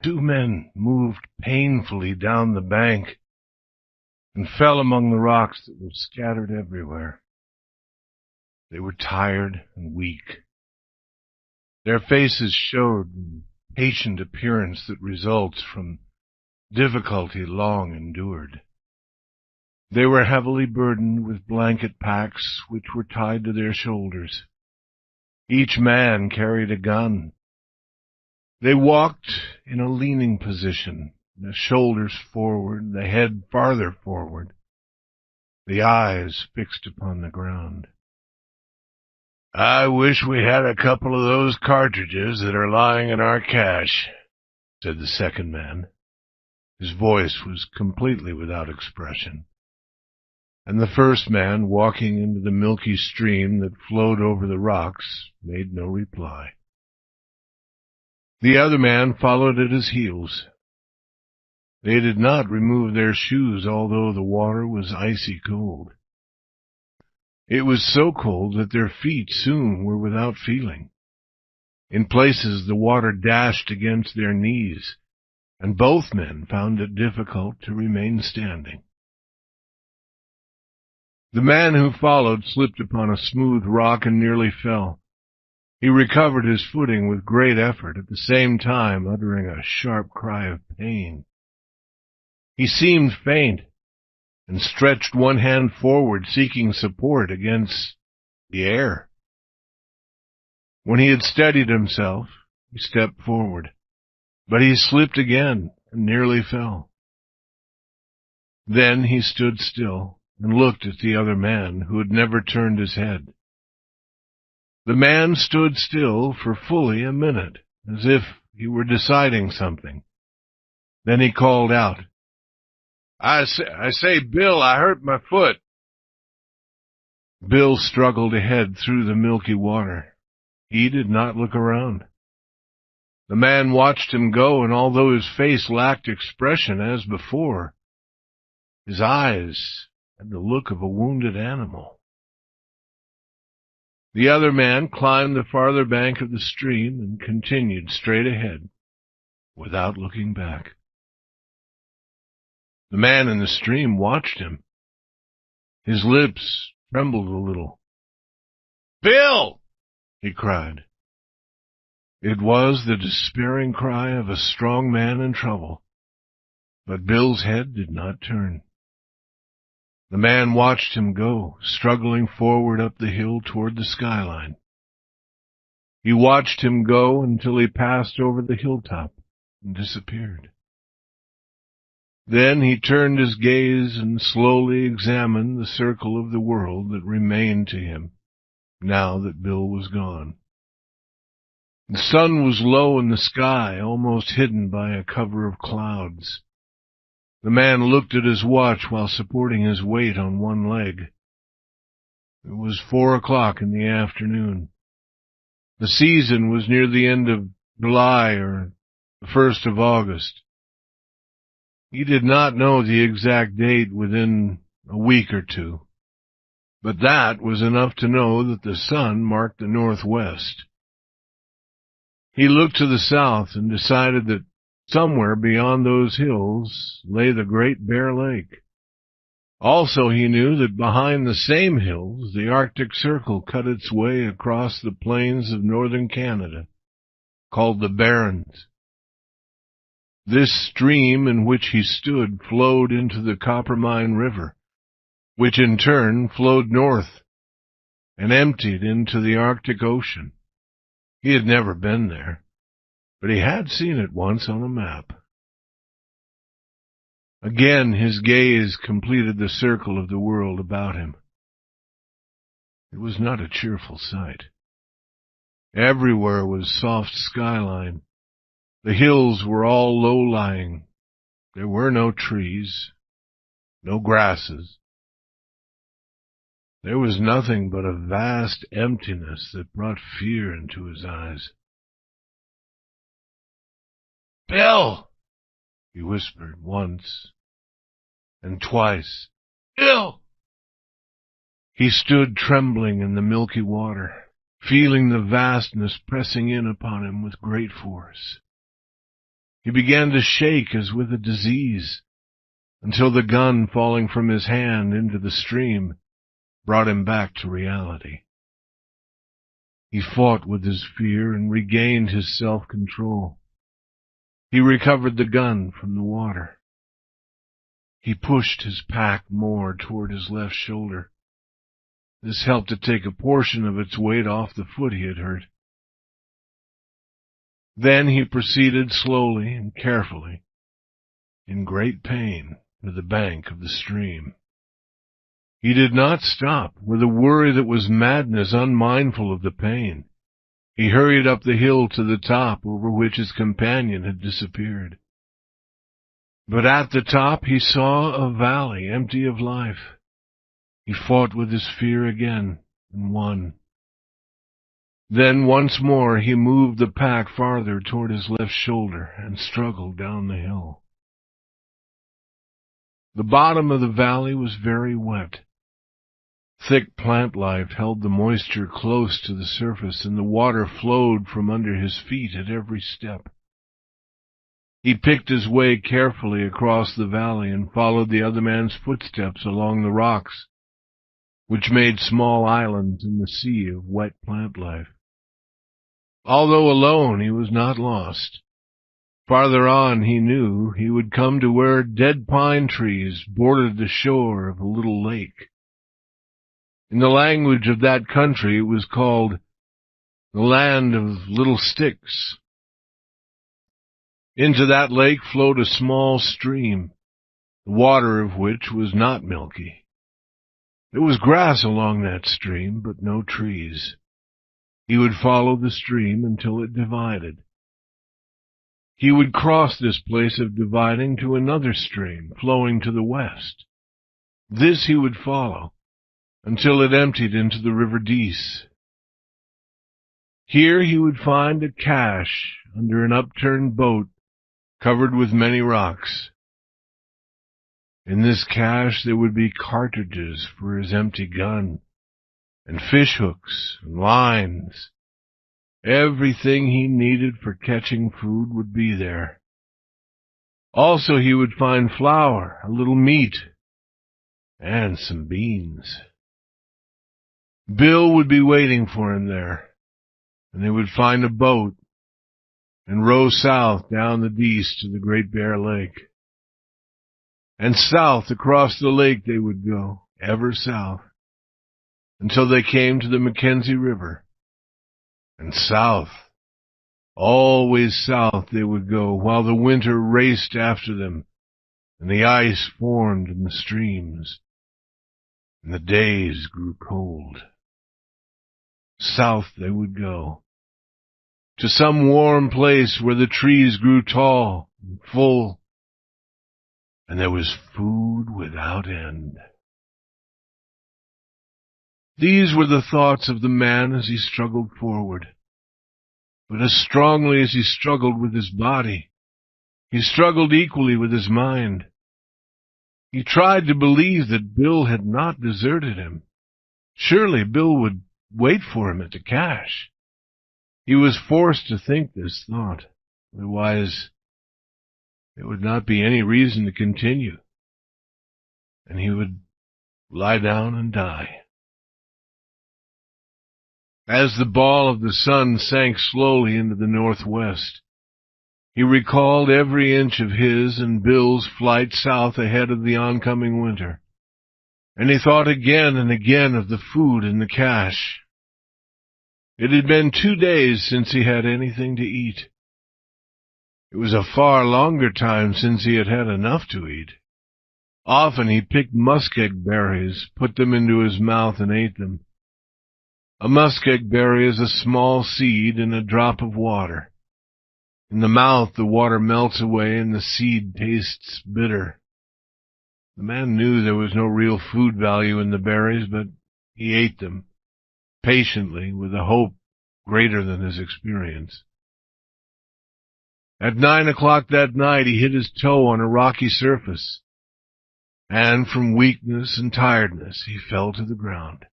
Two men moved painfully down the bank and fell among the rocks that were scattered everywhere. They were tired and weak. Their faces showed the patient appearance that results from difficulty long endured. They were heavily burdened with blanket packs which were tied to their shoulders. Each man carried a gun. They walked in a leaning position, the shoulders forward, the head farther forward, the eyes fixed upon the ground. "I wish we had a couple of those cartridges that are lying in our cache," said the second man. His voice was completely without expression. And the first man, walking into the milky stream that flowed over the rocks, made no reply. The other man followed at his heels. They did not remove their shoes, although the water was icy cold. It was so cold that their feet soon were without feeling. In places the water dashed against their knees, and both men found it difficult to remain standing. The man who followed slipped upon a smooth rock and nearly fell. He recovered his footing with great effort, at the same time uttering a sharp cry of pain. He seemed faint, and stretched one hand forward, seeking support against the air. When he had steadied himself, he stepped forward, but he slipped again and nearly fell. Then he stood still and looked at the other man, who had never turned his head. The man stood still for fully a minute, as if he were deciding something. Then he called out, I say, Bill, I hurt my foot." Bill struggled ahead through the milky water. He did not look around. The man watched him go, and although his face lacked expression as before, his eyes had the look of a wounded animal. The other man climbed the farther bank of the stream and continued straight ahead, without looking back. The man in the stream watched him. His lips trembled a little. "Bill!" he cried. It was the despairing cry of a strong man in trouble, but Bill's head did not turn. The man watched him go, struggling forward up the hill toward the skyline. He watched him go until he passed over the hilltop and disappeared. Then he turned his gaze and slowly examined the circle of the world that remained to him, now that Bill was gone. The sun was low in the sky, almost hidden by a cover of clouds. The man looked at his watch while supporting his weight on one leg. It was 4:00 in the afternoon. The season was near the end of July or the 1st of August. He did not know the exact date within a week or two, but that was enough to know that the sun marked the northwest. He looked to the south and decided that somewhere beyond those hills lay the Great Bear Lake. Also, he knew that behind the same hills the Arctic Circle cut its way across the plains of northern Canada, called the Barrens. This stream in which he stood flowed into the Coppermine River, which in turn flowed north and emptied into the Arctic Ocean. He had never been there, but he had seen it once on a map. Again his gaze completed the circle of the world about him. It was not a cheerful sight. Everywhere was soft skyline. The hills were all low-lying. There were no trees, no grasses. There was nothing but a vast emptiness that brought fear into his eyes. "Bill!" he whispered once and twice. "Bill!" He stood trembling in the milky water, feeling the vastness pressing in upon him with great force. He began to shake as with a disease, until the gun falling from his hand into the stream brought him back to reality. He fought with his fear and regained his self-control. He recovered the gun from the water. He pushed his pack more toward his left shoulder. This helped to take a portion of its weight off the foot he had hurt. Then he proceeded slowly and carefully, in great pain, to the bank of the stream. He did not stop, with a worry that was madness, unmindful of the pain. He hurried up the hill to the top, over which his companion had disappeared. But at the top he saw a valley empty of life. He fought with his fear again, and won. Then once more he moved the pack farther toward his left shoulder and struggled down the hill. The bottom of the valley was very wet. Thick plant life held the moisture close to the surface, and the water flowed from under his feet at every step. He picked his way carefully across the valley and followed the other man's footsteps along the rocks, which made small islands in the sea of wet plant life. Although alone, he was not lost. Farther on, he knew, he would come to where dead pine trees bordered the shore of a little lake. In the language of that country, it was called the Land of Little Sticks. Into that lake flowed a small stream, the water of which was not milky. There was grass along that stream, but no trees. He would follow the stream until it divided. He would cross this place of dividing to another stream flowing to the west. This he would follow until it emptied into the River Dease. Here he would find a cache under an upturned boat covered with many rocks. In this cache there would be cartridges for his empty gun, and fish hooks and lines. Everything he needed for catching food would be there. Also he would find flour, a little meat, and some beans. Bill would be waiting for him there, and they would find a boat and row south down the Dease to the Great Bear Lake. And south across the lake they would go, ever south, until they came to the Mackenzie River. And south, always south they would go, while the winter raced after them, and the ice formed in the streams, and the days grew cold. South they would go, to some warm place where the trees grew tall and full, and there was food without end. These were the thoughts of the man as he struggled forward. But as strongly as he struggled with his body, he struggled equally with his mind. He tried to believe that Bill had not deserted him. Surely Bill would wait for him at the cache. He was forced to think this thought. Otherwise, there would not be any reason to continue, and he would lie down and die. As the ball of the sun sank slowly into the northwest, he recalled every inch of his and Bill's flight south ahead of the oncoming winter, and he thought again and again of the food in the cache. It had been 2 days since he had anything to eat. It was a far longer time since he had had enough to eat. Often he picked muskeg berries, put them into his mouth, and ate them. A muskeg berry is a small seed in a drop of water. In the mouth, the water melts away and the seed tastes bitter. The man knew there was no real food value in the berries, but he ate them, patiently, with a hope greater than his experience. At 9 o'clock that night, he hit his toe on a rocky surface, and from weakness and tiredness, he fell to the ground.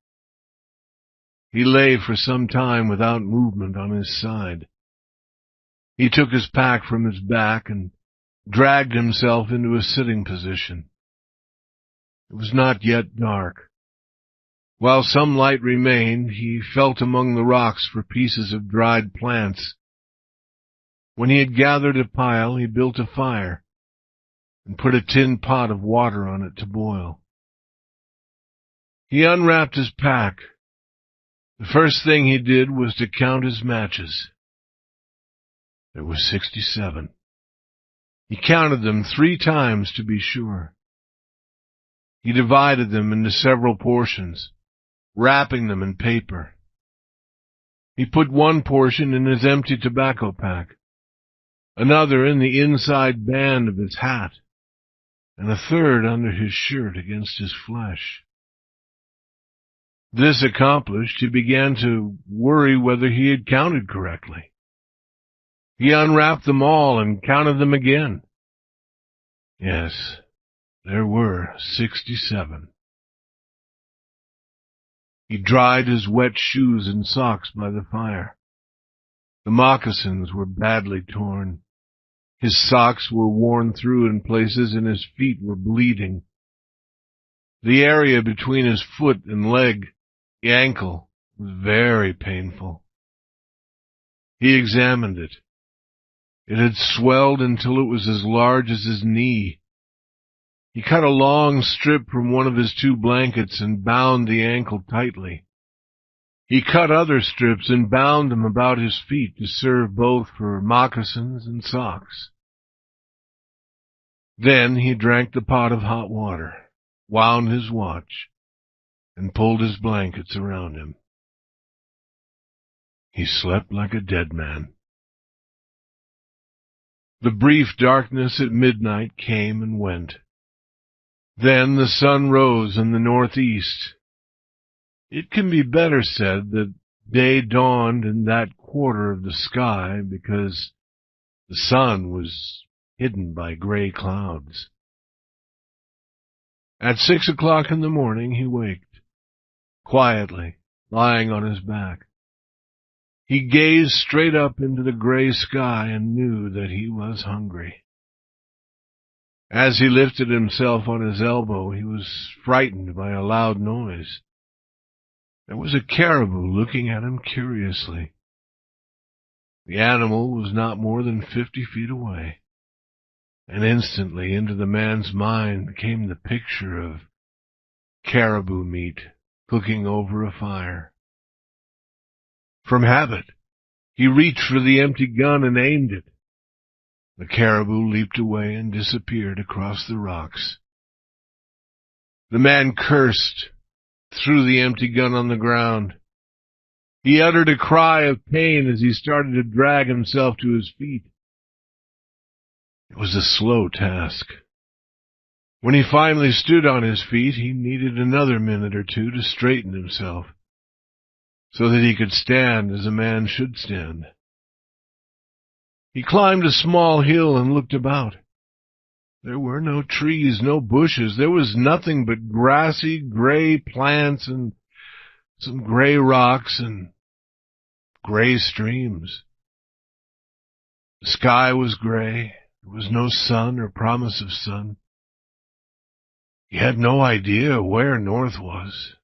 He lay for some time without movement on his side. He took his pack from his back and dragged himself into a sitting position. It was not yet dark. While some light remained, he felt among the rocks for pieces of dried plants. When he had gathered a pile, he built a fire and put a tin pot of water on it to boil. He unwrapped his pack. The first thing he did was to count his matches. There were 67. He counted them 3 times to be sure. He divided them into several portions, wrapping them in paper. He put one portion in his empty tobacco pack, another in the inside band of his hat, and a third under his shirt against his flesh. This accomplished, he began to worry whether he had counted correctly. He unwrapped them all and counted them again. Yes, there were 67. He dried his wet shoes and socks by the fire. The moccasins were badly torn. His socks were worn through in places and his feet were bleeding. The area between his foot and leg, the ankle, was very painful. He examined it. It had swelled until it was as large as his knee. He cut a long strip from one of his 2 blankets and bound the ankle tightly. He cut other strips and bound them about his feet to serve both for moccasins and socks. Then he drank the pot of hot water, wound his watch, and pulled his blankets around him. He slept like a dead man. The brief darkness at midnight came and went. Then the sun rose in the northeast. It can be better said that day dawned in that quarter of the sky because the sun was hidden by gray clouds. At 6 o'clock in the morning he waked, quietly, lying on his back. He gazed straight up into the gray sky and knew that he was hungry. As he lifted himself on his elbow, he was frightened by a loud noise. There was a caribou looking at him curiously. The animal was not more than 50 feet away, and instantly into the man's mind came the picture of caribou meat cooking over a fire. From habit, he reached for the empty gun and aimed it. The caribou leaped away and disappeared across the rocks. The man cursed, threw the empty gun on the ground. He uttered a cry of pain as he started to drag himself to his feet. It was a slow task. When he finally stood on his feet, he needed another minute or 2 to straighten himself, so that he could stand as a man should stand. He climbed a small hill and looked about. There were no trees, no bushes. There was nothing but grassy, gray plants and some gray rocks and gray streams. The sky was gray. There was no sun or promise of sun. He had no idea where north was,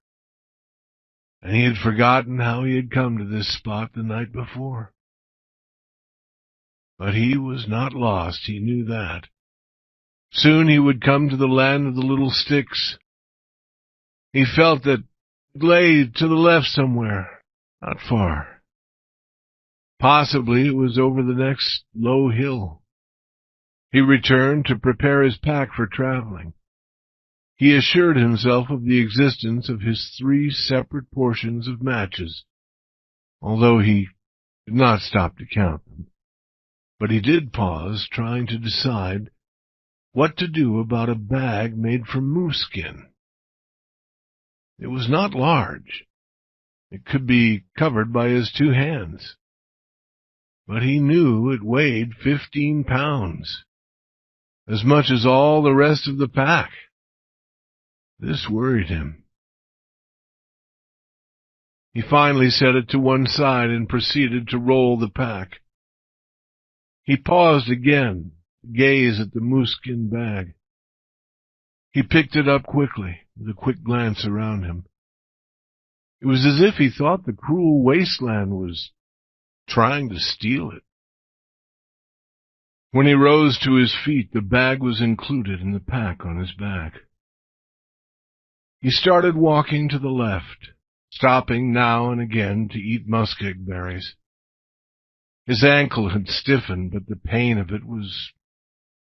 and he had forgotten how he had come to this spot the night before. But he was not lost, he knew that. Soon he would come to the land of the little sticks. He felt that it lay to the left somewhere, not far. Possibly it was over the next low hill. He returned to prepare his pack for traveling. He assured himself of the existence of his 3 separate portions of matches, although he did not stop to count them. But he did pause, trying to decide what to do about a bag made from moose skin. It was not large. It could be covered by his 2 hands. But he knew it weighed 15 pounds, as much as all the rest of the pack. This worried him. He finally set it to one side and proceeded to roll the pack. He paused again to gaze at the moose-skin bag. He picked it up quickly, with a quick glance around him. It was as if he thought the cruel wasteland was trying to steal it. When he rose to his feet, the bag was included in the pack on his back. He started walking to the left, stopping now and again to eat muskeg berries. His ankle had stiffened, but the pain of it was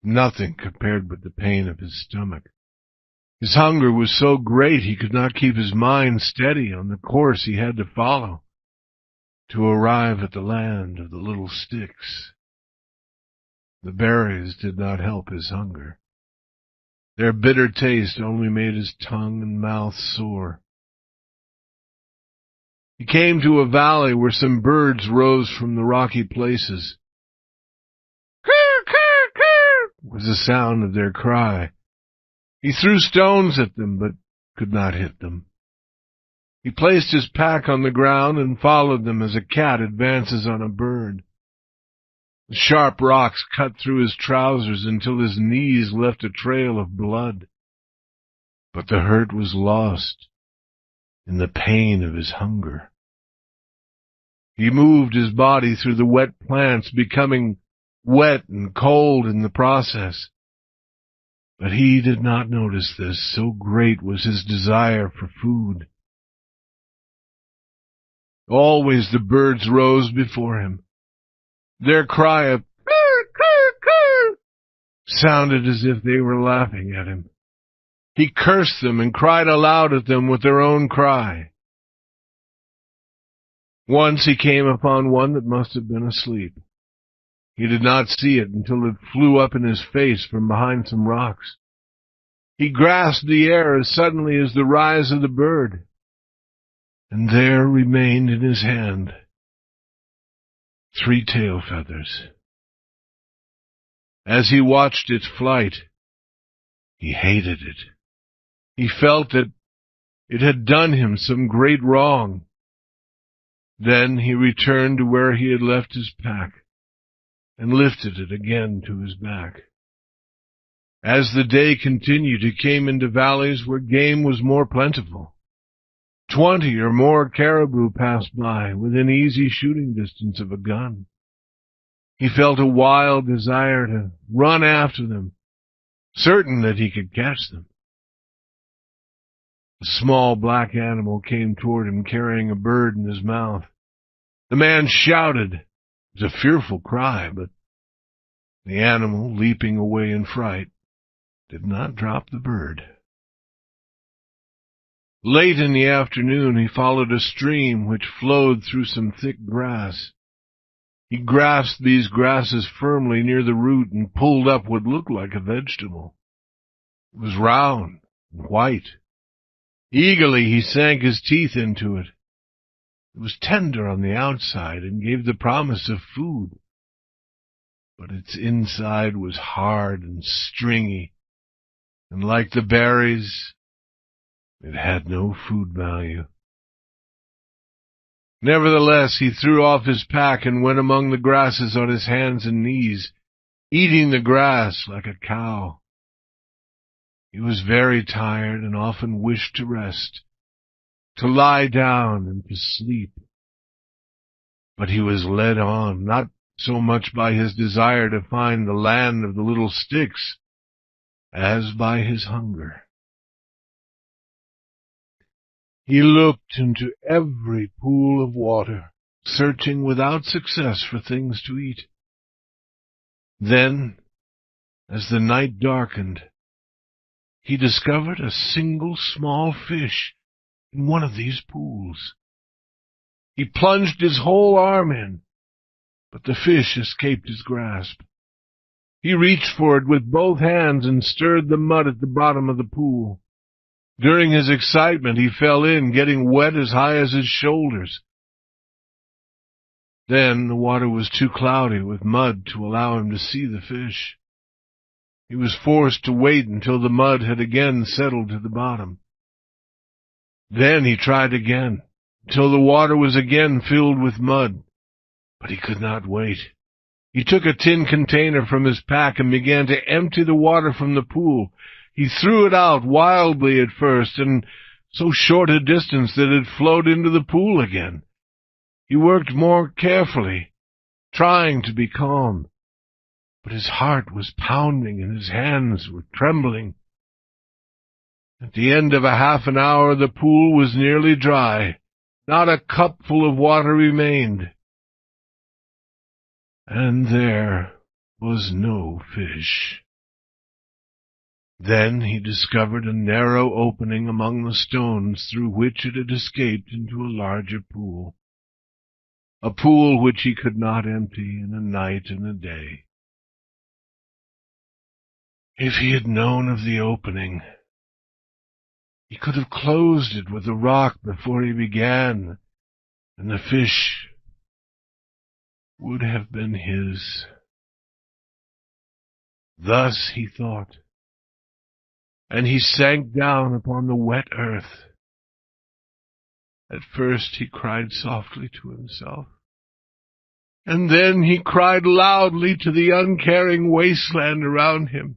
nothing compared with the pain of his stomach. His hunger was so great he could not keep his mind steady on the course he had to follow to arrive at the land of the little sticks. The berries did not help his hunger. Their bitter taste only made his tongue and mouth sore. He came to a valley where some birds rose from the rocky places. "Coo, coo, coo," was the sound of their cry. He threw stones at them, but could not hit them. He placed his pack on the ground and followed them as a cat advances on a bird. The sharp rocks cut through his trousers until his knees left a trail of blood. But the hurt was lost in the pain of his hunger. He moved his body through the wet plants, becoming wet and cold in the process. But he did not notice this, so great was his desire for food. Always the birds rose before him. Their cry of "coo, coo, coo" sounded as if they were laughing at him. He cursed them and cried aloud at them with their own cry. Once he came upon one that must have been asleep. He did not see it until it flew up in his face from behind some rocks. He grasped the air as suddenly as the rise of the bird, and there remained in his hand 3 tail feathers. As he watched its flight, he hated it. He felt that it had done him some great wrong. Then he returned to where he had left his pack and lifted it again to his back. As the day continued, he came into valleys where game was more plentiful. 20 or more caribou passed by within easy shooting distance of a gun. He felt a wild desire to run after them, certain that he could catch them. A small black animal came toward him carrying a bird in his mouth. The man shouted. It was a fearful cry, but the animal, leaping away in fright, did not drop the bird. Late in the afternoon, he followed a stream which flowed through some thick grass. He grasped these grasses firmly near the root and pulled up what looked like a vegetable. It was round and white. Eagerly he sank his teeth into it. It was tender on the outside and gave the promise of food, but its inside was hard and stringy, and like the berries, it had no food value. Nevertheless, he threw off his pack and went among the grasses on his hands and knees, eating the grass like a cow. He was very tired and often wished to rest, to lie down and to sleep. But he was led on, not so much by his desire to find the land of the little sticks, as by his hunger. He looked into every pool of water, searching without success for things to eat. Then, as the night darkened, he discovered a single small fish in one of these pools. He plunged his whole arm in, but the fish escaped his grasp. He reached for it with both hands and stirred the mud at the bottom of the pool. During his excitement, he fell in, getting wet as high as his shoulders. Then the water was too cloudy with mud to allow him to see the fish. He was forced to wait until the mud had again settled to the bottom. Then he tried again, until the water was again filled with mud, but he could not wait. He took a tin container from his pack and began to empty the water from the pool. He threw it out wildly at first, and so short a distance that it flowed into the pool again. He worked more carefully, trying to be calm, but his heart was pounding and his hands were trembling. At the end of a half an hour, the pool was nearly dry. Not a cupful of water remained. And there was no fish. Then he discovered a narrow opening among the stones through which it had escaped into a larger pool. A pool which he could not empty in a night and a day. If he had known of the opening, he could have closed it with a rock before he began, and the fish would have been his. Thus he thought, and he sank down upon the wet earth. At first he cried softly to himself, and then he cried loudly to the uncaring wasteland around him.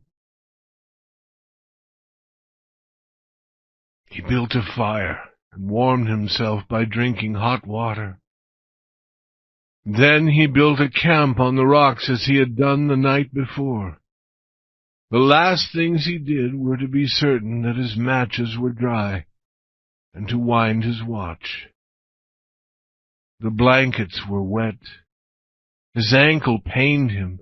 He built a fire and warmed himself by drinking hot water. Then he built a camp on the rocks as he had done the night before. The last things he did were to be certain that his matches were dry, and to wind his watch. The blankets were wet. His ankle pained him,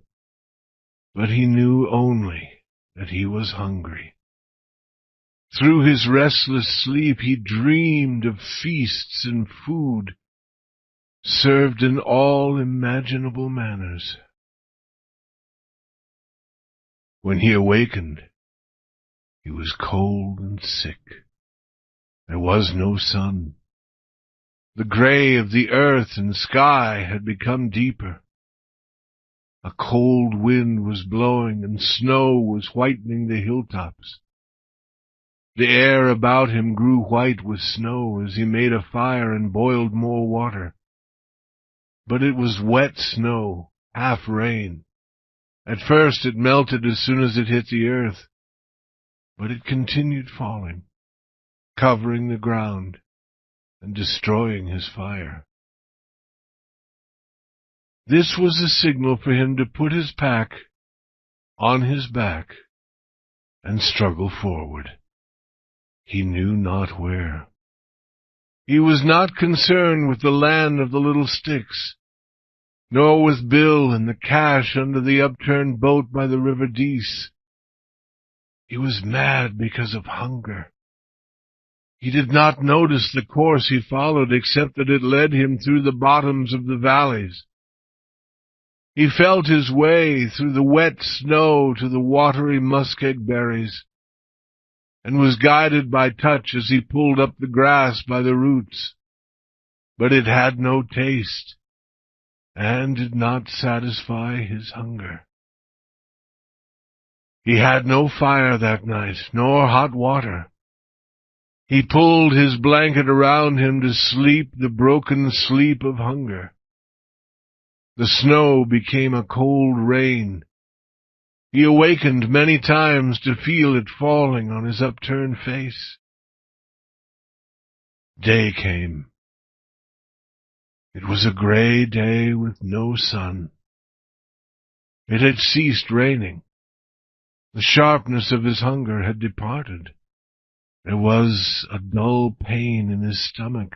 but he knew only that he was hungry. Through his restless sleep he dreamed of feasts and food, served in all imaginable manners. When he awakened, he was cold and sick. There was no sun. The gray of the earth and sky had become deeper. A cold wind was blowing, and snow was whitening the hilltops. The air about him grew white with snow as he made a fire and boiled more water. But it was wet snow, half rain. At first it melted as soon as it hit the earth, but it continued falling, covering the ground and destroying his fire. This was a signal for him to put his pack on his back and struggle forward. He knew not where. He was not concerned with the land of the little sticks, nor with Bill and the cache under the upturned boat by the river Dease. He was mad because of hunger. He did not notice the course he followed, except that it led him through the bottoms of the valleys. He felt his way through the wet snow to the watery muskeg berries, and was guided by touch as he pulled up the grass by the roots. But it had no taste, and did not satisfy his hunger. He had no fire that night, nor hot water. He pulled his blanket around him to sleep the broken sleep of hunger. The snow became a cold rain. He awakened many times to feel it falling on his upturned face. Day came. It was a gray day with no sun. It had ceased raining. The sharpness of his hunger had departed. There was a dull pain in his stomach,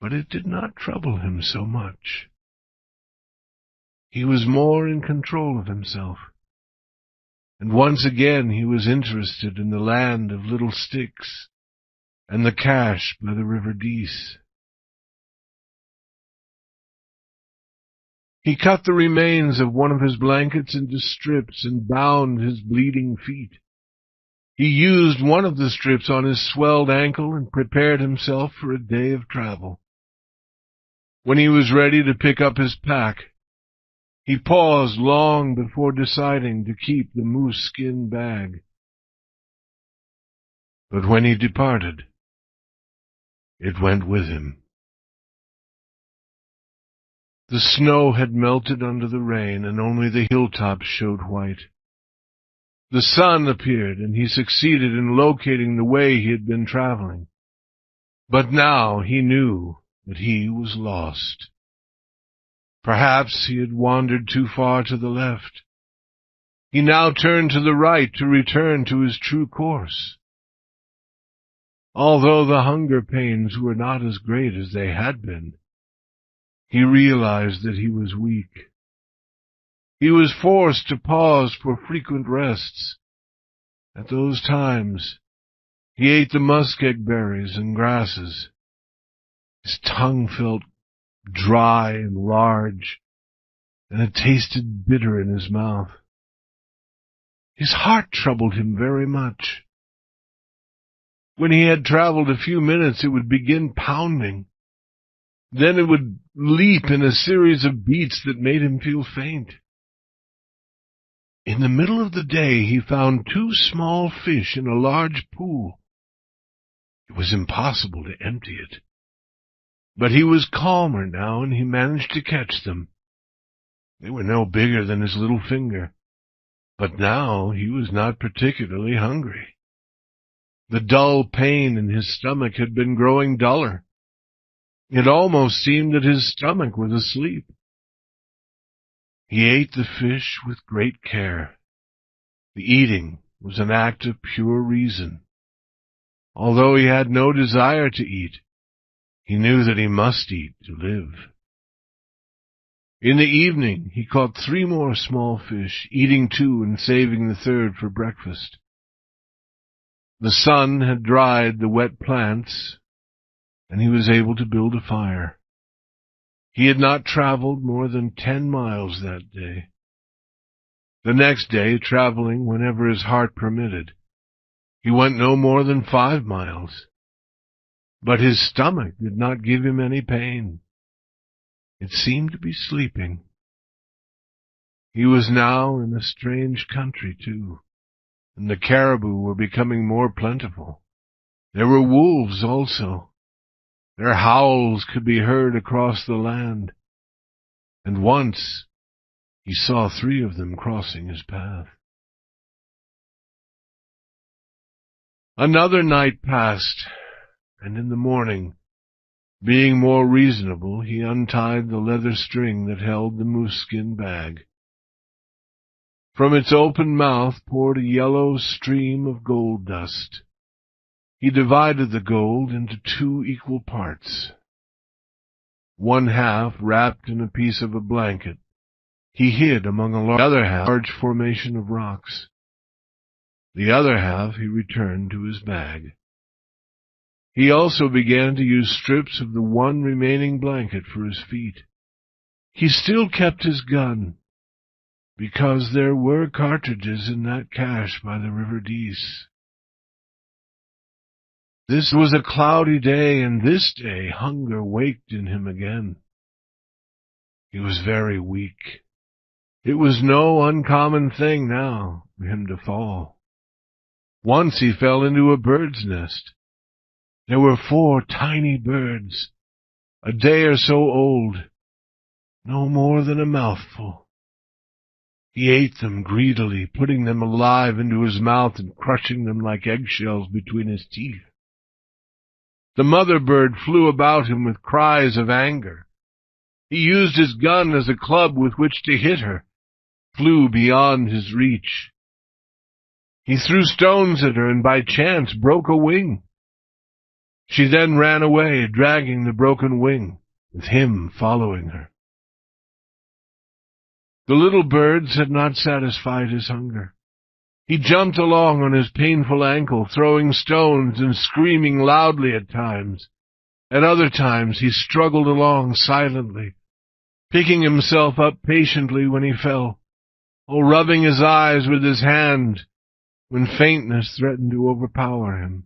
but it did not trouble him so much. He was more in control of himself, and once again he was interested in the land of little sticks and the cache by the river Dease. He cut the remains of one of his blankets into strips and bound his bleeding feet. He used one of the strips on his swelled ankle and prepared himself for a day of travel. When he was ready to pick up his pack, he paused long before deciding to keep the moose skin bag. But when he departed, it went with him. The snow had melted under the rain, and only the hilltops showed white. The sun appeared, and he succeeded in locating the way he had been traveling. But now he knew that he was lost. Perhaps he had wandered too far to the left. He now turned to the right to return to his true course. Although the hunger pains were not as great as they had been, he realized that he was weak. He was forced to pause for frequent rests. At those times, he ate the muskeg berries and grasses. His tongue felt dry and large, and it tasted bitter in his mouth. His heart troubled him very much. When he had traveled a few minutes, it would begin pounding. Then it would leap in a series of beats that made him feel faint. In the middle of the day, he found 2 small fish in a large pool. It was impossible to empty it. But he was calmer now, and he managed to catch them. They were no bigger than his little finger. But now he was not particularly hungry. The dull pain in his stomach had been growing duller. It almost seemed that his stomach was asleep. He ate the fish with great care. The eating was an act of pure reason. Although he had no desire to eat, he knew that he must eat to live. In the evening, he caught 3 more small fish, eating 2 and saving the 3rd for breakfast. The sun had dried the wet plants, and he was able to build a fire. He had not traveled more than 10 miles that day. The next day, traveling whenever his heart permitted, he went no more than 5 miles. But his stomach did not give him any pain. It seemed to be sleeping. He was now in a strange country, too, and the caribou were becoming more plentiful. There were wolves also. Their howls could be heard across the land, and once he saw 3 of them crossing his path. Another night passed, and in the morning, being more reasonable, he untied the leather string that held the moose-skin bag. From its open mouth poured a yellow stream of gold dust. He divided the gold into 2 equal parts. 1/2 wrapped in a piece of a blanket, he hid among a large formation of rocks. The other half he returned to his bag. He also began to use strips of the 1 remaining blanket for his feet. He still kept his gun, because there were cartridges in that cache by the River Dease. This was a cloudy day, and this day hunger waked in him again. He was very weak. It was no uncommon thing now for him to fall. Once he fell into a bird's nest. There were 4 tiny birds, a day or so old, no more than a mouthful. He ate them greedily, putting them alive into his mouth and crushing them like eggshells between his teeth. The mother bird flew about him with cries of anger. He used his gun as a club with which to hit her, flew beyond his reach. He threw stones at her and by chance broke a wing. She then ran away, dragging the broken wing, with him following her. The little birds had not satisfied his hunger. He jumped along on his painful ankle, throwing stones and screaming loudly at times. At other times he struggled along silently, picking himself up patiently when he fell, or rubbing his eyes with his hand when faintness threatened to overpower him.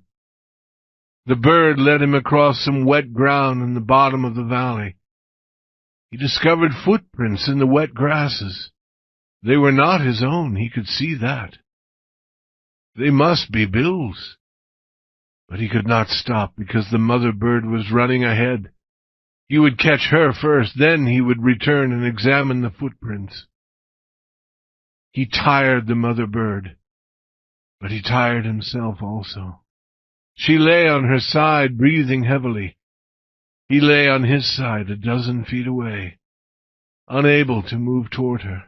The bird led him across some wet ground in the bottom of the valley. He discovered footprints in the wet grasses. They were not his own, he could see that. They must be Bill's. But he could not stop because the mother bird was running ahead. He would catch her first, then he would return and examine the footprints. He tired the mother bird, but he tired himself also. She lay on her side, breathing heavily. He lay on his side, a dozen feet away, unable to move toward her.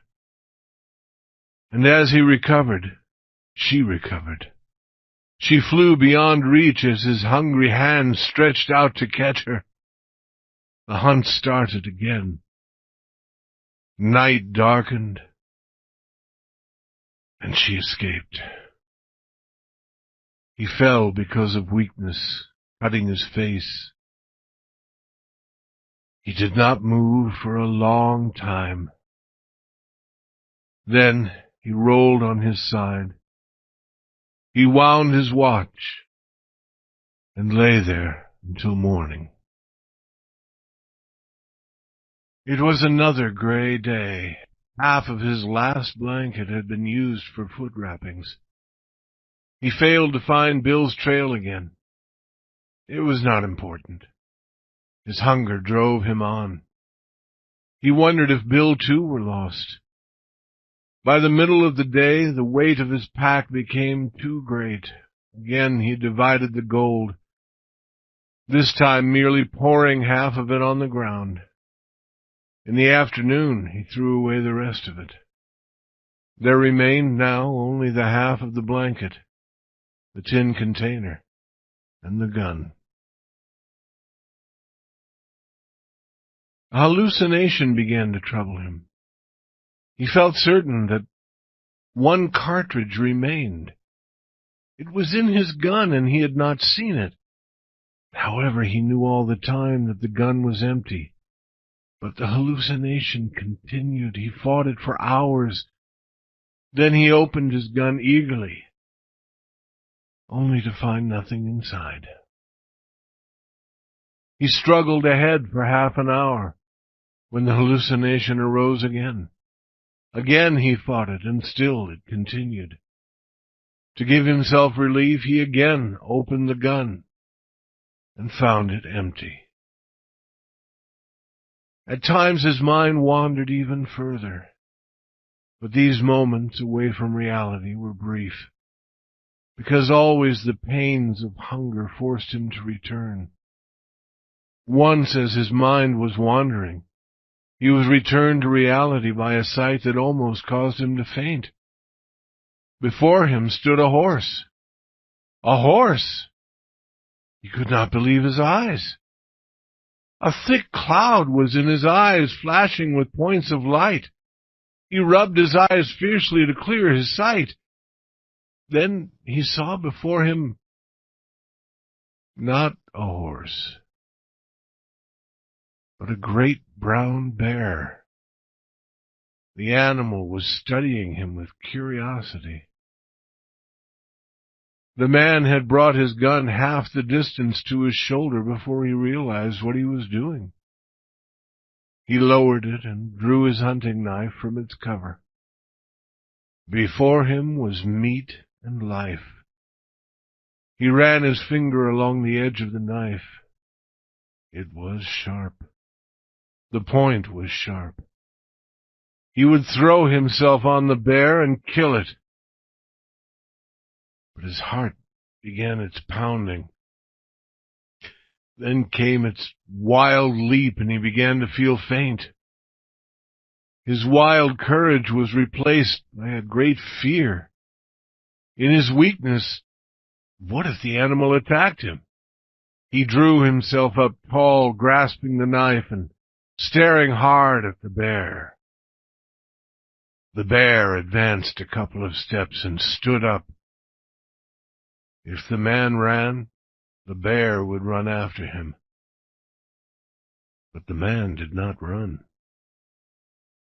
And as he recovered, she recovered. She flew beyond reach as his hungry hands stretched out to catch her. The hunt started again. Night darkened, and she escaped. He fell because of weakness, cutting his face. He did not move for a long time. Then he rolled on his side. He wound his watch and lay there until morning. It was another gray day. Half of his last blanket had been used for foot wrappings. He failed to find Bill's trail again. It was not important. His hunger drove him on. He wondered if Bill too were lost. By the middle of the day, the weight of his pack became too great. Again he divided the gold, this time merely pouring half of it on the ground. In the afternoon, he threw away the rest of it. There remained now only the half of the blanket, the tin container, and the gun. A hallucination began to trouble him. He felt certain that one cartridge remained. It was in his gun, and he had not seen it. However, he knew all the time that the gun was empty. But the hallucination continued. He fought it for hours. Then he opened his gun eagerly, only to find nothing inside. He struggled ahead for half an hour, when the hallucination arose again. Again he fought it, and still it continued. To give himself relief, he again opened the gun and found it empty. At times his mind wandered even further, but these moments away from reality were brief, because always the pains of hunger forced him to return. Once, as his mind was wandering, he was returned to reality by a sight that almost caused him to faint. Before him stood a horse. A horse! He could not believe his eyes. A thick cloud was in his eyes, flashing with points of light. He rubbed his eyes fiercely to clear his sight. Then he saw before him not a horse, but a great brown bear. The animal was studying him with curiosity. The man had brought his gun half the distance to his shoulder before he realized what he was doing. He lowered it and drew his hunting knife from its cover. Before him was meat and life. He ran his finger along the edge of the knife. It was sharp. The point was sharp. He would throw himself on the bear and kill it. But his heart began its pounding. Then came its wild leap, and he began to feel faint. His wild courage was replaced by a great fear. In his weakness, what if the animal attacked him? He drew himself up tall, grasping the knife and staring hard at the bear. The bear advanced a couple of steps and stood up. If the man ran, the bear would run after him. But the man did not run.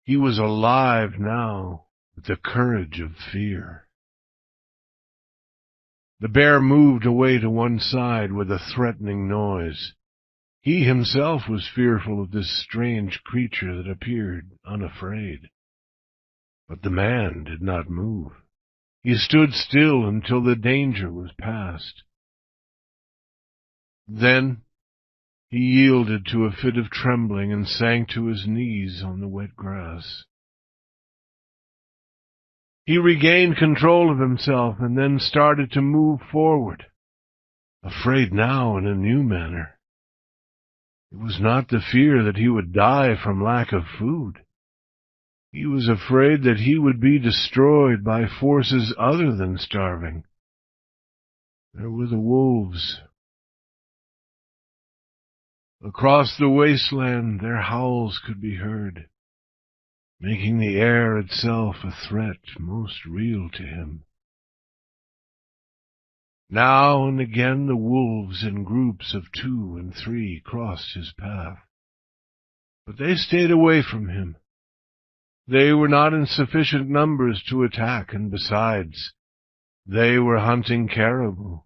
He was alive now with the courage of fear. The bear moved away to one side with a threatening noise. He himself was fearful of this strange creature that appeared unafraid. But the man did not move. He stood still until the danger was past. Then He yielded to a fit of trembling and sank to his knees on the wet grass. He regained control of himself and then started to move forward, afraid now in a new manner. It was not the fear that he would die from lack of food. He was afraid that he would be destroyed by forces other than starving. There were the wolves. Across the wasteland their howls could be heard, making the air itself a threat most real to him. Now and again the wolves in groups of 2 and 3 crossed his path, but they stayed away from him. They were not in sufficient numbers to attack, and besides, they were hunting caribou.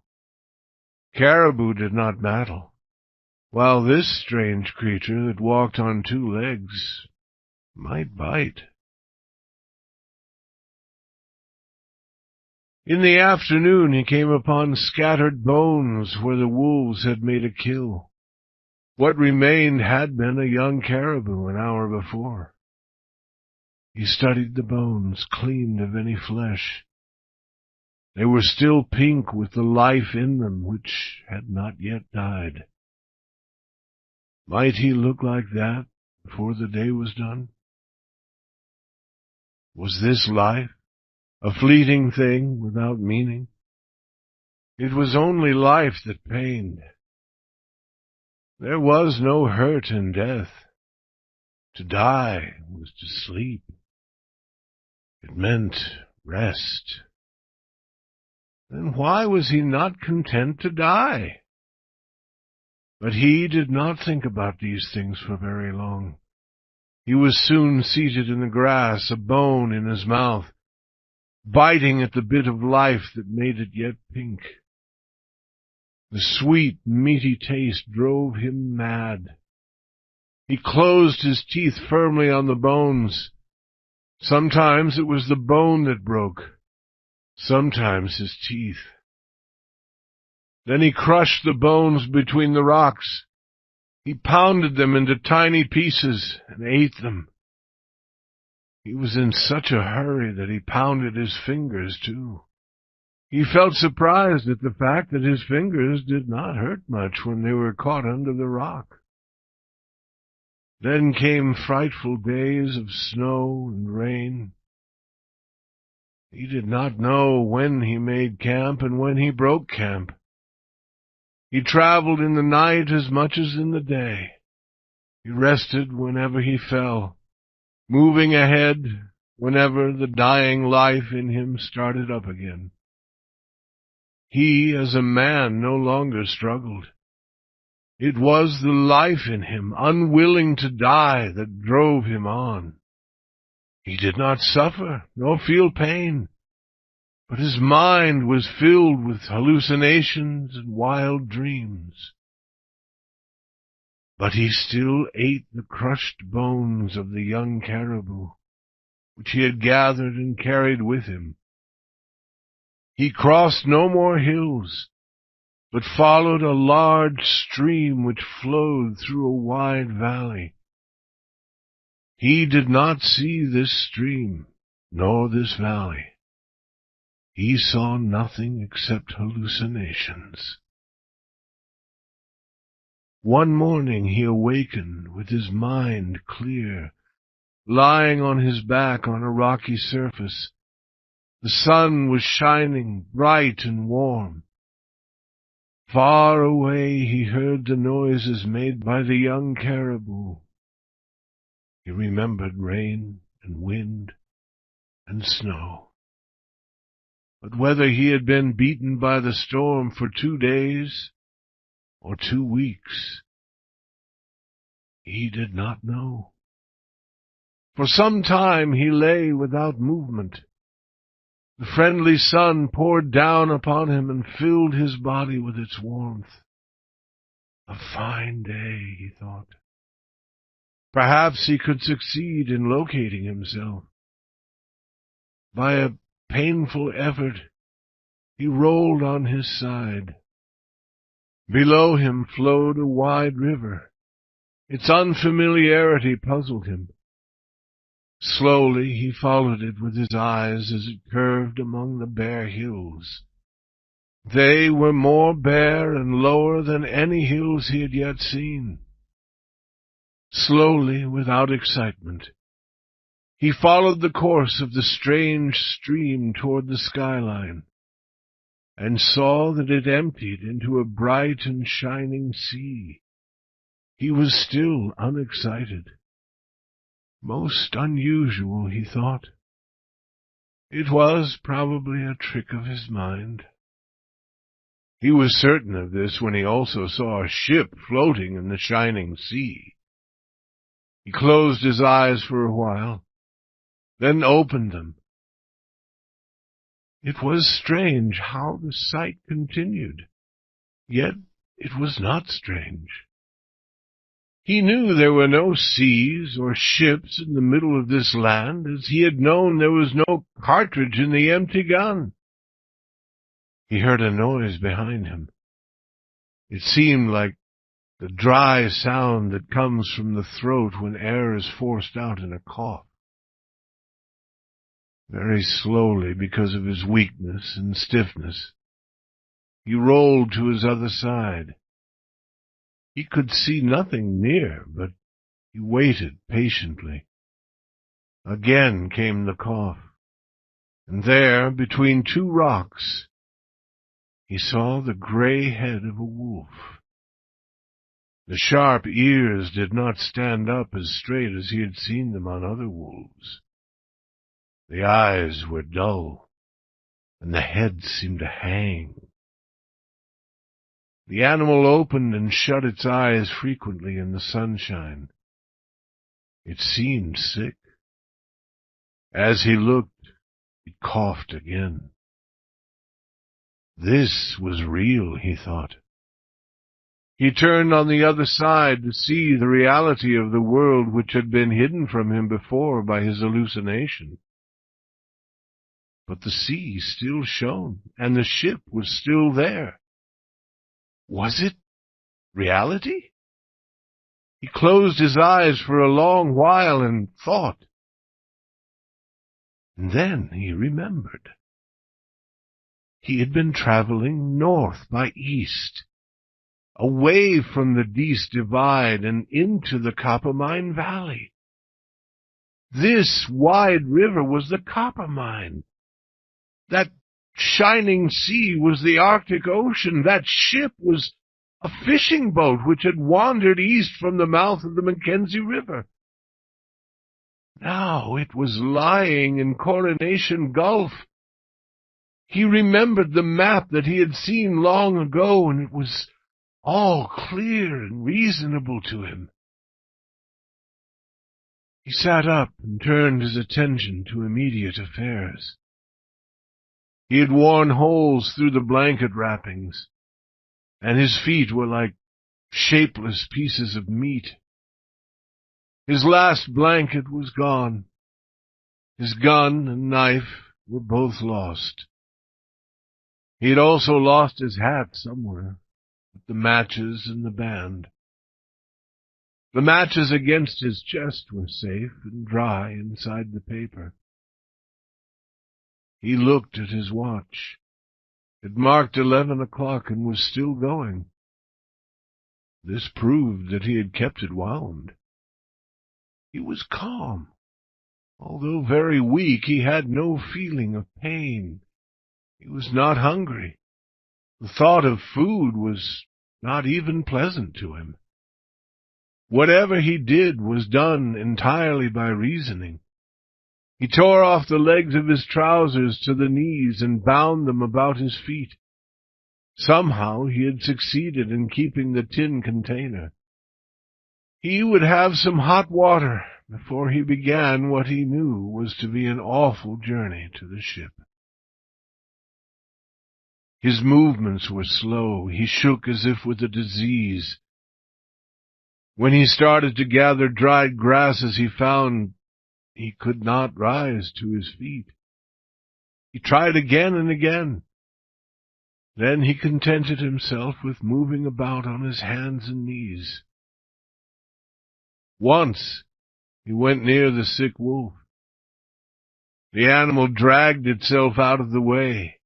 Caribou did not matter, while this strange creature that walked on 2 legs might bite. In the afternoon he came upon scattered bones where the wolves had made a kill. What remained had been a young caribou an hour before. He studied the bones, cleaned of any flesh. They were still pink with the life in them which had not yet died. Might he look like that before the day was done? Was this life a fleeting thing without meaning? It was only life that pained. There was no hurt in death. To die was to sleep. It meant rest. Then why was he not content to die? But he did not think about these things for very long. He was soon seated in the grass, a bone in his mouth, biting at the bit of life that made it yet pink. The sweet, meaty taste drove him mad. He closed his teeth firmly on the bones. Sometimes it was the bone that broke, sometimes his teeth. Then he crushed the bones between the rocks. He pounded them into tiny pieces and ate them. He was in such a hurry that he pounded his fingers, too. He felt surprised at the fact that his fingers did not hurt much when they were caught under the rock. Then came frightful days of snow and rain. He did not know when he made camp and when he broke camp. He traveled in the night as much as in the day. He rested whenever he fell, moving ahead whenever the dying life in him started up again. He, as a man, no longer struggled. It was the life in him, unwilling to die, that drove him on. He did not suffer, nor feel pain, but his mind was filled with hallucinations and wild dreams. But he still ate the crushed bones of the young caribou, which he had gathered and carried with him. He crossed no more hills, but followed a large stream which flowed through a wide valley. He did not see this stream, nor this valley. He saw nothing except hallucinations. One morning he awakened with his mind clear, lying on his back on a rocky surface. The sun was shining bright and warm. Far away he heard the noises made by the young caribou. He remembered rain and wind and snow. But whether he had been beaten by the storm for 2 days or 2 weeks, he did not know. For some time he lay without movement. The friendly sun poured down upon him and filled his body with its warmth. A fine day, he thought. Perhaps he could succeed in locating himself. By a painful effort, he rolled on his side. Below him flowed a wide river. Its unfamiliarity puzzled him. Slowly he followed it with his eyes as it curved among the bare hills. They were more bare and lower than any hills he had yet seen. Slowly, without excitement, he followed the course of the strange stream toward the skyline, and saw that it emptied into a bright and shining sea. He was still unexcited. Most unusual, he thought. It was probably a trick of his mind. He was certain of this when he also saw a ship floating in the shining sea. He closed his eyes for a while, then opened them. It was strange how the sight continued, yet it was not strange. He knew there were no seas or ships in the middle of this land, as he had known there was no cartridge in the empty gun. He heard a noise behind him. It seemed like the dry sound that comes from the throat when air is forced out in a cough. Very slowly, because of his weakness and stiffness, he rolled to his other side. He could see nothing near, but he waited patiently. Again came the cough, and there, between two rocks, he saw the gray head of a wolf. The sharp ears did not stand up as straight as he had seen them on other wolves. The eyes were dull, and the head seemed to hang. The animal opened and shut its eyes frequently in the sunshine. It seemed sick. As he looked, it coughed again. This was real, he thought. He turned on the other side to see the reality of the world which had been hidden from him before by his hallucination. But the sea still shone, and the ship was still there. Was it reality? He closed his eyes for a long while and thought. And then he remembered. He had been traveling north by east, away from the Dease Divide and into the Coppermine Valley. This wide river was the Coppermine. That shining sea was the Arctic Ocean. That ship was a fishing boat which had wandered east from the mouth of the Mackenzie River. Now it was lying in Coronation Gulf. He remembered the map that he had seen long ago, and it was all clear and reasonable to him. He sat up and turned his attention to immediate affairs. He had worn holes through the blanket wrappings, and his feet were like shapeless pieces of meat. His last blanket was gone. His gun and knife were both lost. He had also lost his hat somewhere, with the matches and the band. The matches against his chest were safe and dry inside the paper. He looked at his watch. It marked 11 o'clock and was still going. This proved that he had kept it wound. He was calm. Although very weak, he had no feeling of pain. He was not hungry. The thought of food was not even pleasant to him. Whatever he did was done entirely by reasoning. He tore off the legs of his trousers to the knees and bound them about his feet. Somehow he had succeeded in keeping the tin container. He would have some hot water before he began what he knew was to be an awful journey to the ship. His movements were slow. He shook as if with a disease. When he started to gather dried grasses, he found he could not rise to his feet. He tried again and again. Then he contented himself with moving about on his hands and knees. Once he went near the sick wolf. The animal dragged itself out of the way,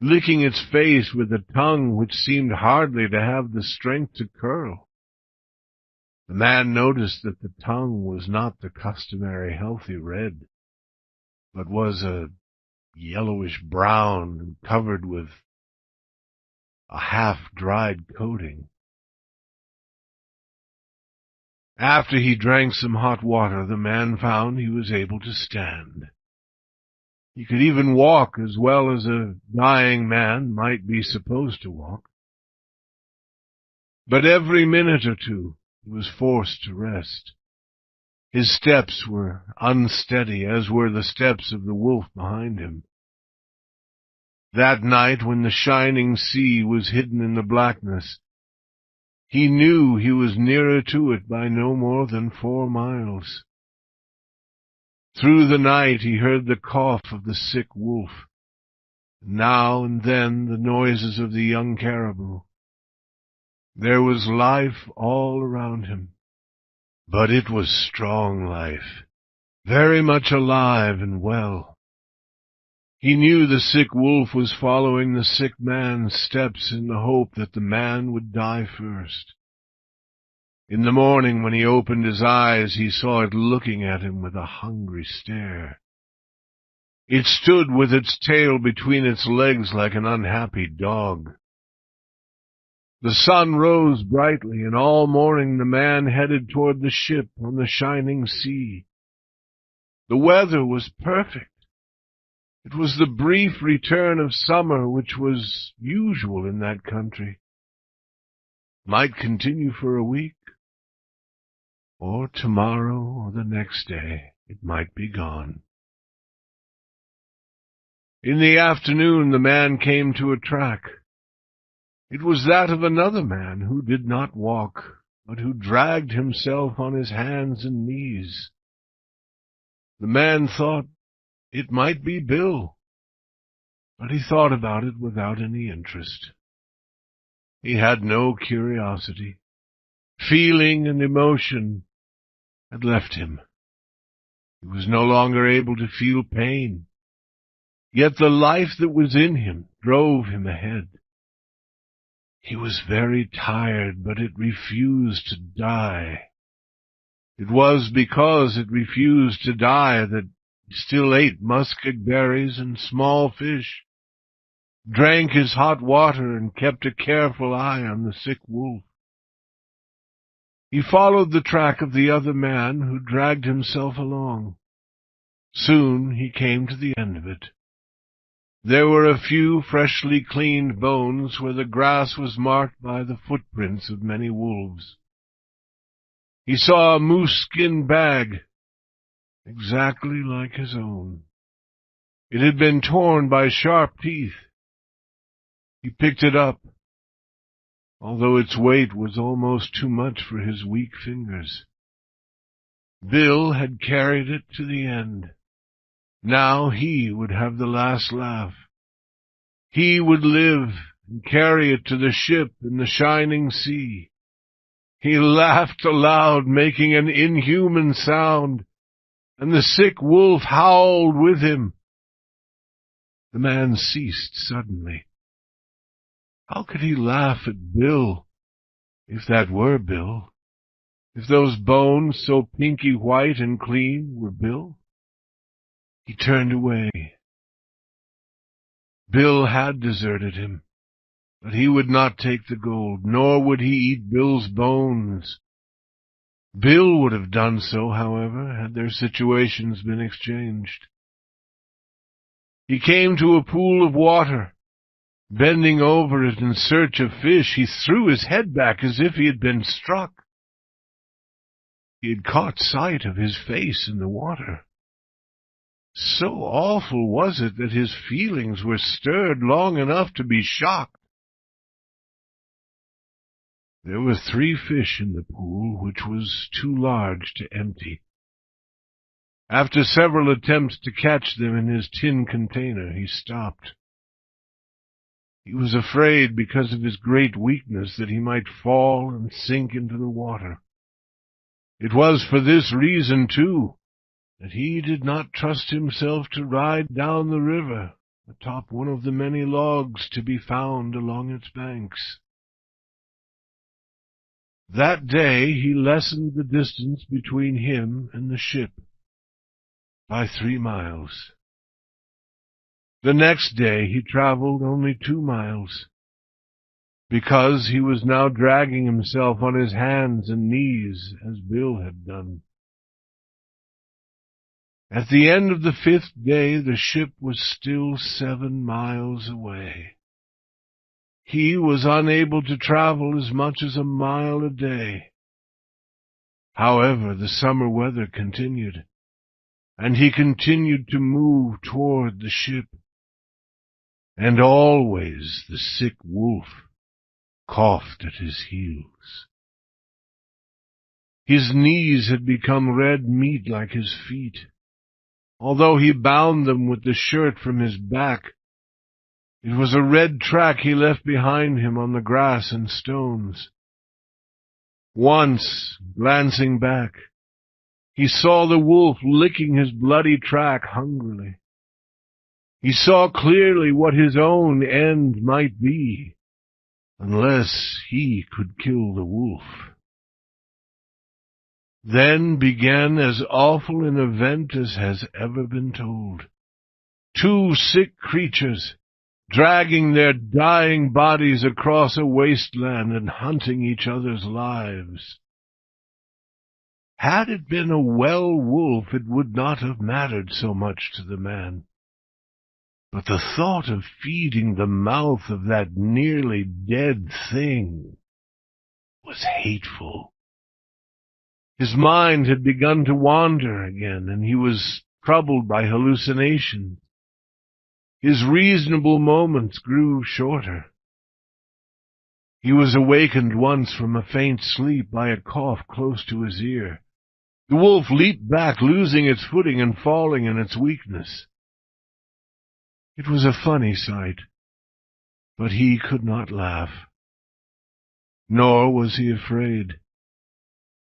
licking its face with a tongue which seemed hardly to have the strength to curl. The man noticed that the tongue was not the customary healthy red, but was a yellowish brown and covered with a half-dried coating. After he drank some hot water, the man found he was able to stand. He could even walk as well as a dying man might be supposed to walk. But every minute or two he was forced to rest. His steps were unsteady, as were the steps of the wolf behind him. That night, when the shining sea was hidden in the blackness, he knew he was nearer to it by no more than 4 miles. Through the night he heard the cough of the sick wolf, now and then the noises of the young caribou. There was life all around him, but it was strong life, very much alive and well. He knew the sick wolf was following the sick man's steps in the hope that the man would die first. In the morning, when he opened his eyes, he saw it looking at him with a hungry stare. It stood with its tail between its legs like an unhappy dog. The sun rose brightly, and all morning the man headed toward the ship on the shining sea. The weather was perfect. It was the brief return of summer which was usual in that country. It might continue for a week, or tomorrow or the next day it might be gone. In the afternoon the man came to a track. It was that of another man who did not walk, but who dragged himself on his hands and knees. The man thought it might be Bill, but he thought about it without any interest. He had no curiosity. Feeling and emotion had left him. He was no longer able to feel pain. Yet the life that was in him drove him ahead. He was very tired, but it refused to die. It was because it refused to die that he still ate muskeg berries and small fish, drank his hot water, and kept a careful eye on the sick wolf. He followed the track of the other man, who dragged himself along. Soon he came to the end of it. There were a few freshly cleaned bones where the grass was marked by the footprints of many wolves. He saw a moose-skin bag, exactly like his own. It had been torn by sharp teeth. He picked it up, although its weight was almost too much for his weak fingers. Bill had carried it to the end. Now he would have the last laugh. He would live and carry it to the ship in the shining sea. He laughed aloud, making an inhuman sound, and the sick wolf howled with him. The man ceased suddenly. How could he laugh at Bill, if that were Bill? If those bones, so pinky white and clean, were Bill? He turned away. Bill had deserted him, but he would not take the gold, nor would he eat Bill's bones. Bill would have done so, however, had their situations been exchanged. He came to a pool of water. Bending over it in search of fish, he threw his head back as if he had been struck. He had caught sight of his face in the water. So awful was it that his feelings were stirred long enough to be shocked. There were 3 fish in the pool, which was too large to empty. After several attempts to catch them in his tin container, he stopped. He was afraid, because of his great weakness, that he might fall and sink into the water. It was for this reason, too, that he did not trust himself to ride down the river atop one of the many logs to be found along its banks. That day he lessened the distance between him and the ship by 3 miles. The next day he traveled only 2 miles, because he was now dragging himself on his hands and knees, as Bill had done. At the end of the 5th day, the ship was still 7 miles away. He was unable to travel as much as a mile a day. However, the summer weather continued, and he continued to move toward the ship. And always the sick wolf coughed at his heels. His knees had become red meat like his feet. Although he bound them with the shirt from his back, it was a red track he left behind him on the grass and stones. Once, glancing back, he saw the wolf licking his bloody track hungrily. He saw clearly what his own end might be, unless he could kill the wolf. Then began as awful an event as has ever been told. 2 sick creatures, dragging their dying bodies across a wasteland and hunting each other's lives. Had it been a well wolf, it would not have mattered so much to the man. But the thought of feeding the mouth of that nearly dead thing was hateful. His mind had begun to wander again, and he was troubled by hallucinations. His reasonable moments grew shorter. He was awakened once from a faint sleep by a cough close to his ear. The wolf leaped back, losing its footing and falling in its weakness. It was a funny sight, but he could not laugh. Nor was he afraid.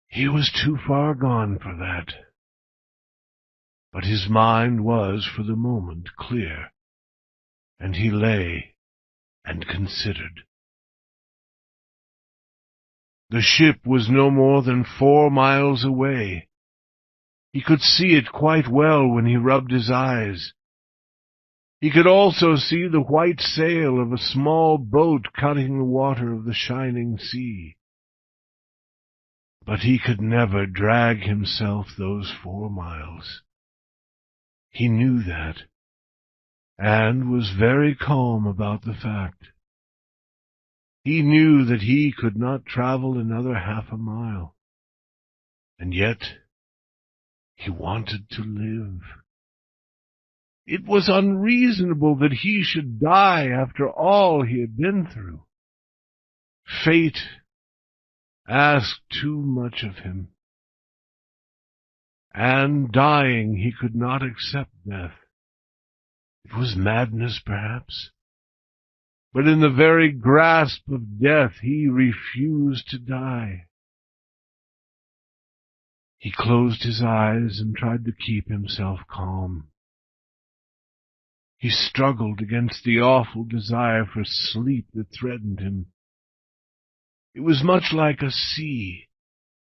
He was too far gone for that. But his mind was, for the moment, clear, and he lay and considered. The ship was no more than 4 miles away. He could see it quite well when he rubbed his eyes. He could also see the white sail of a small boat cutting the water of the shining sea. But he could never drag himself those 4 miles. He knew that, and was very calm about the fact. He knew that he could not travel another half a mile, and yet he wanted to live. It was unreasonable that he should die after all he had been through. Fate asked too much of him, and dying he could not accept death. It was madness, perhaps, but in the very grasp of death he refused to die. He closed his eyes and tried to keep himself calm. He struggled against the awful desire for sleep that threatened him. It was much like a sea,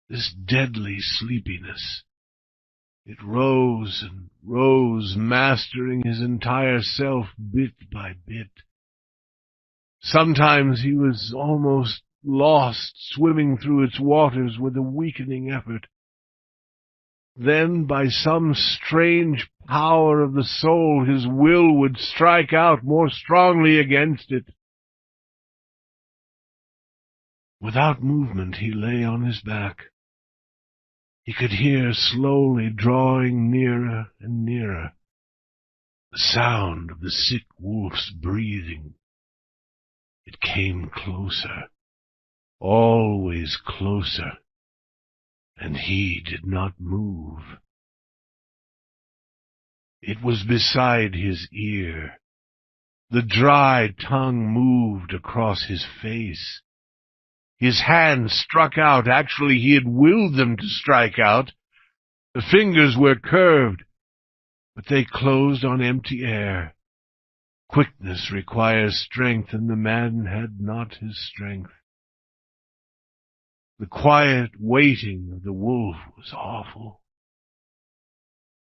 this deadly sleepiness. It rose and rose, mastering his entire self bit by bit. Sometimes he was almost lost, swimming through its waters with a weakening effort. Then, by some strange power of the soul, his will would strike out more strongly against it. Without movement, he lay on his back. He could hear, slowly drawing nearer and nearer, the sound of the sick wolf's breathing. It came closer, always closer, and he did not move. It was beside his ear, The dry tongue moved across his face. His hands struck out. Actually, he had willed them to strike out. The fingers were curved, but they closed on empty air. Quickness requires strength, and the man had not his strength. The quiet waiting of the wolf was awful.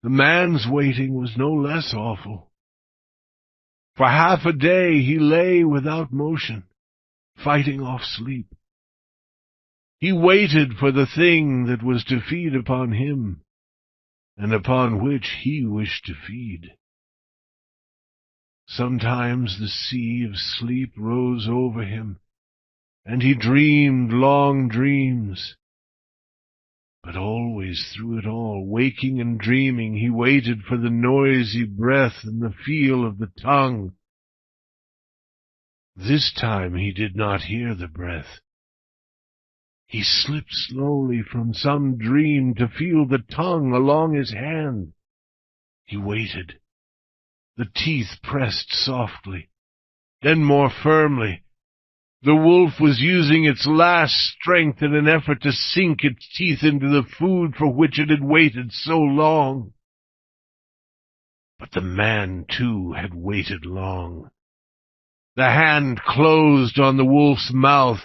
The man's waiting was no less awful. For half a day he lay without motion, fighting off sleep. He waited for the thing that was to feed upon him, and upon which he wished to feed. Sometimes the sea of sleep rose over him, and he dreamed long dreams. But always through it all, waking and dreaming, he waited for the noisy breath and the feel of the tongue. This time he did not hear the breath. He slipped slowly from some dream to feel the tongue along his hand. He waited. The teeth pressed softly, then more firmly. The wolf was using its last strength in an effort to sink its teeth into the food for which it had waited so long. But the man, too, had waited long. The hand closed on the wolf's mouth.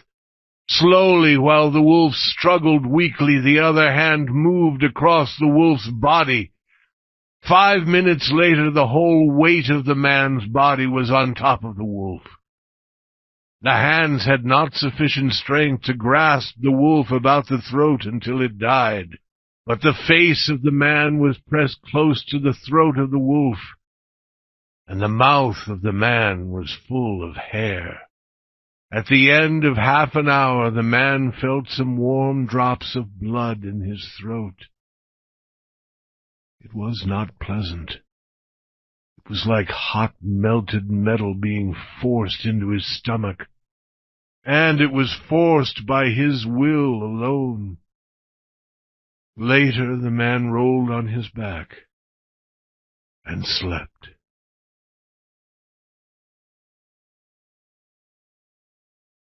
Slowly, while the wolf struggled weakly, the other hand moved across the wolf's body. 5 minutes later, the whole weight of the man's body was on top of the wolf. The hands had not sufficient strength to grasp the wolf about the throat until it died, but the face of the man was pressed close to the throat of the wolf, and the mouth of the man was full of hair. At the end of half an hour, the man felt some warm drops of blood in his throat. It was not pleasant. It was like hot melted metal being forced into his stomach, and it was forced by his will alone. Later, the man rolled on his back and slept.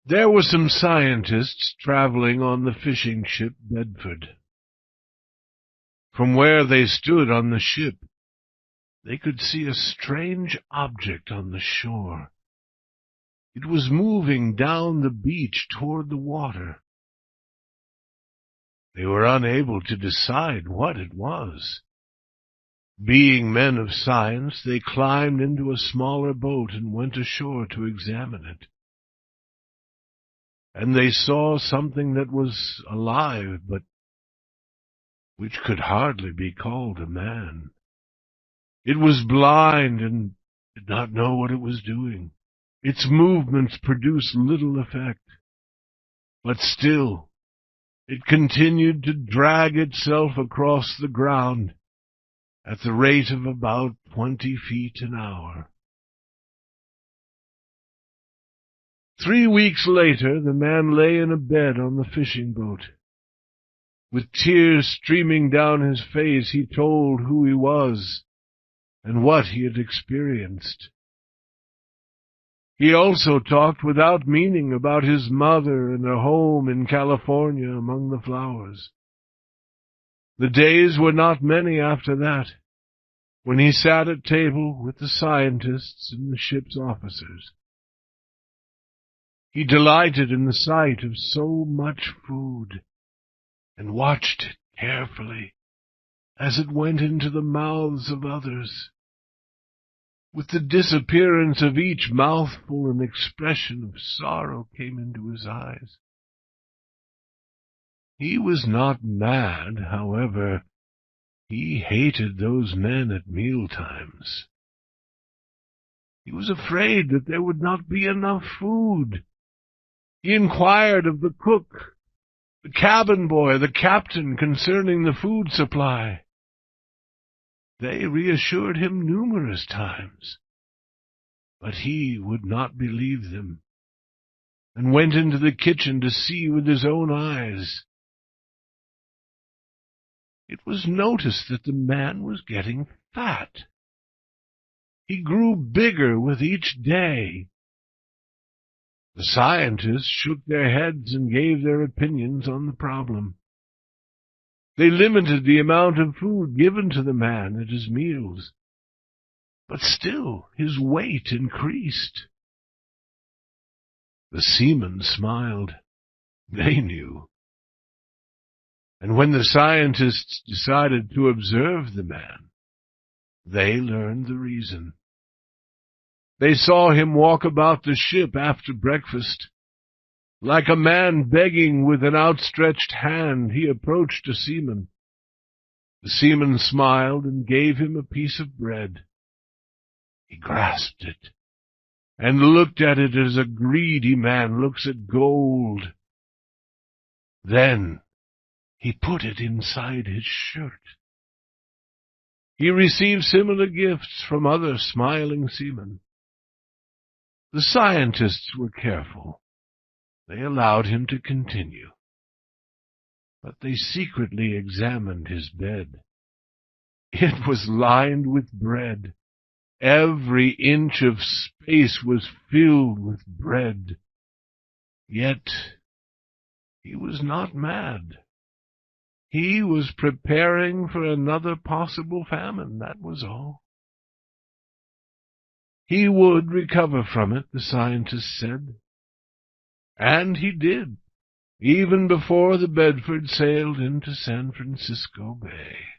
There were some scientists traveling on the fishing ship Bedford. From where they stood on the ship, they could see a strange object on the shore. It was moving down the beach toward the water. They were unable to decide what it was. Being men of science, they climbed into a smaller boat and went ashore to examine it. And they saw something that was alive, but which could hardly be called a man. It was blind and did not know what it was doing. Its movements produced little effect. But still, it continued to drag itself across the ground at the rate of about 20 feet an hour. 3 weeks later, the man lay in a bed on the fishing boat. With tears streaming down his face, he told who he was and what he had experienced. He also talked without meaning about his mother and her home in California among the flowers. The days were not many after that, when he sat at table with the scientists and the ship's officers. He delighted in the sight of so much food, and watched it carefully as it went into the mouths of others. With the disappearance of each mouthful, an expression of sorrow came into his eyes. He was not mad, however. He hated those men at mealtimes. He was afraid that there would not be enough food. He inquired of the cook, the cabin boy, the captain, concerning the food supply. They reassured him numerous times, but he would not believe them, and went into the kitchen to see with his own eyes. It was noticed that the man was getting fat. He grew bigger with each day. The scientists shook their heads and gave their opinions on the problem. They limited the amount of food given to the man at his meals, but still his weight increased. The seamen smiled. They knew. And when the scientists decided to observe the man, they learned the reason. They saw him walk about the ship after breakfast. Like a man begging with an outstretched hand, he approached a seaman. The seaman smiled and gave him a piece of bread. He grasped it and looked at it as a greedy man looks at gold. Then he put it inside his shirt. He received similar gifts from other smiling seamen. The scientists were careful. They allowed him to continue. But they secretly examined his bed. It was lined with bread. Every inch of space was filled with bread. Yet he was not mad. He was preparing for another possible famine, that was all. He would recover from it, the scientists said. And he did, even before the Bedford sailed into San Francisco Bay.